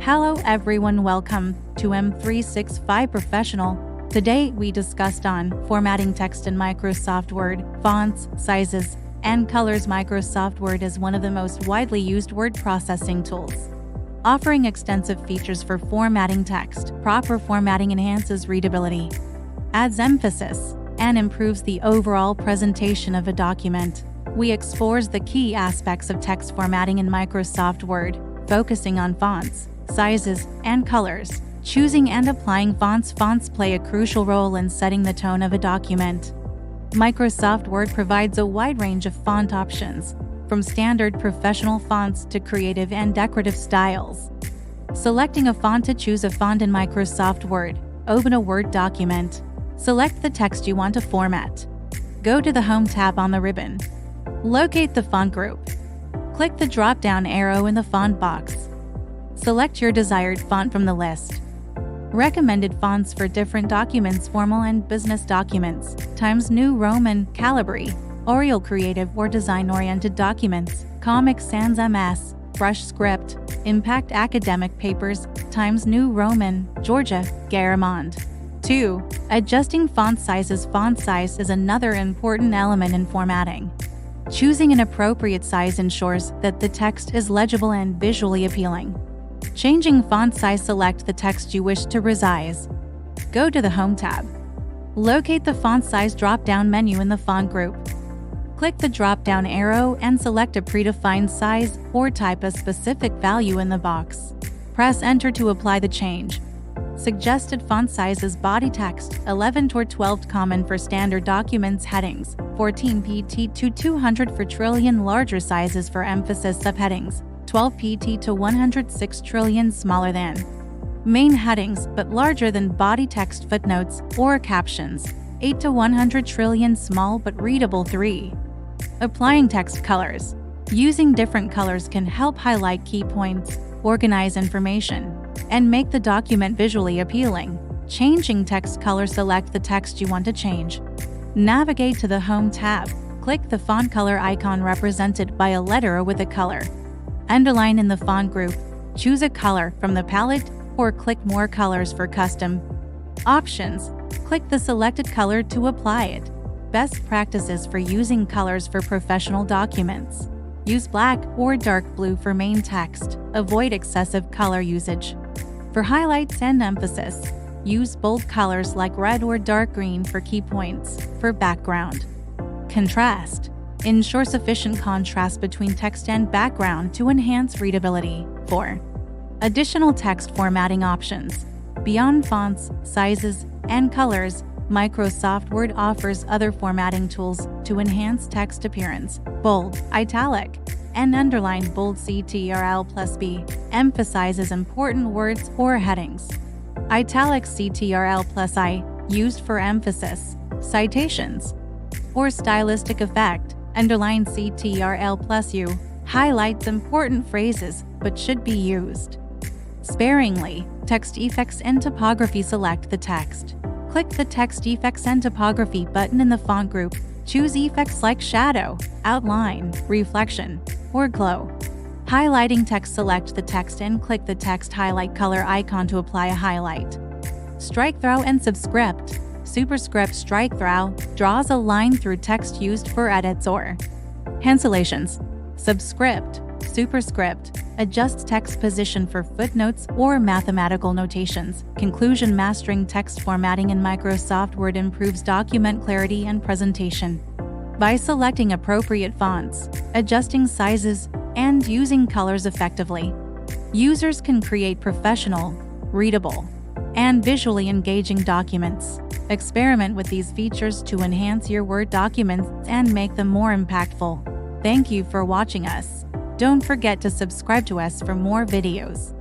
Hello everyone, welcome to M365 Professional. Today we discussed on formatting text in Microsoft Word, fonts, sizes, and colors. Microsoft Word is one of the most widely used word processing tools, offering extensive features for formatting text. Proper formatting enhances readability, adds emphasis, and improves the overall presentation of a document. We explores the key aspects of text formatting in Microsoft Word, focusing on fonts, sizes, and colors. Choosing and applying fonts. Fonts play a crucial role in setting the tone of a document. Microsoft Word provides a wide range of font options, from standard professional fonts to creative and decorative styles. Selecting a font. To choose a font in Microsoft Word, open a Word document. Select the text you want to format. Go to the Home tab on the ribbon. Locate the font group. Click the drop-down arrow in the font box. Select your desired font from the list. Recommended fonts for different documents: formal and business documents, Times New Roman, Calibri, Arial, creative or design-oriented documents, Comic Sans MS, Brush Script, Impact, academic papers, Times New Roman, Georgia, Garamond. 2. Adjusting font sizes. Font size is another important element in formatting. Choosing an appropriate size ensures that the text is legible and visually appealing. Changing font size. Select the text you wish to resize. Go to the Home tab. Locate the font size drop-down menu in the font group. Click the drop-down arrow and select a predefined size or type a specific value in the box. Press Enter to apply the change. Suggested font sizes: body text 11 to 12, common for standard documents; headings 14 pt to 200 for trillion; larger sizes for emphasis; subheadings 12 pt to 106 trillion, smaller than main headings but larger than body text; footnotes or captions 8 to 100 trillion, small but readable. 3. Applying text colors. Using different colors can help highlight key points, organize information, and make the document visually appealing. Changing text color. Select the text you want to change. Navigate to the Home tab. Click the font color icon represented by a letter with a color. Underline in the font group. Choose a color from the palette or click More Colors for custom options. Click the selected color to apply it. Best practices for using colors for professional documents. Use black or dark blue for main text. Avoid excessive color usage. For highlights and emphasis, use bold colors like red or dark green for key points. For background contrast, ensure sufficient contrast between text and background to enhance readability. 4. Additional text formatting options. Beyond fonts, sizes, and colors, Microsoft Word offers other formatting tools to enhance text appearance. Bold, italic, and underline. Bold Ctrl+B emphasizes important words or headings. Italic Ctrl+I used for emphasis, citations, or stylistic effect. Underline Ctrl+U highlights important phrases but should be used sparingly. Text effects and typography. Select the text. Click the Text Effects and Typography button in the font group. Choose effects like shadow, outline, reflection, or glow. Highlighting text. Select the text and click the text highlight color icon to apply a highlight. Strike through and subscript. Superscript. Strike through draws a line through text used for edits or cancellations. Subscript, superscript, adjusts text position for footnotes or mathematical notations. Conclusion. Mastering text formatting in Microsoft Word improves document clarity and presentation. By selecting appropriate fonts, adjusting sizes, and using colors effectively, users can create professional, readable, and visually engaging documents. Experiment with these features to enhance your Word documents and make them more impactful. Thank you for watching us. Don't forget to subscribe to us for more videos.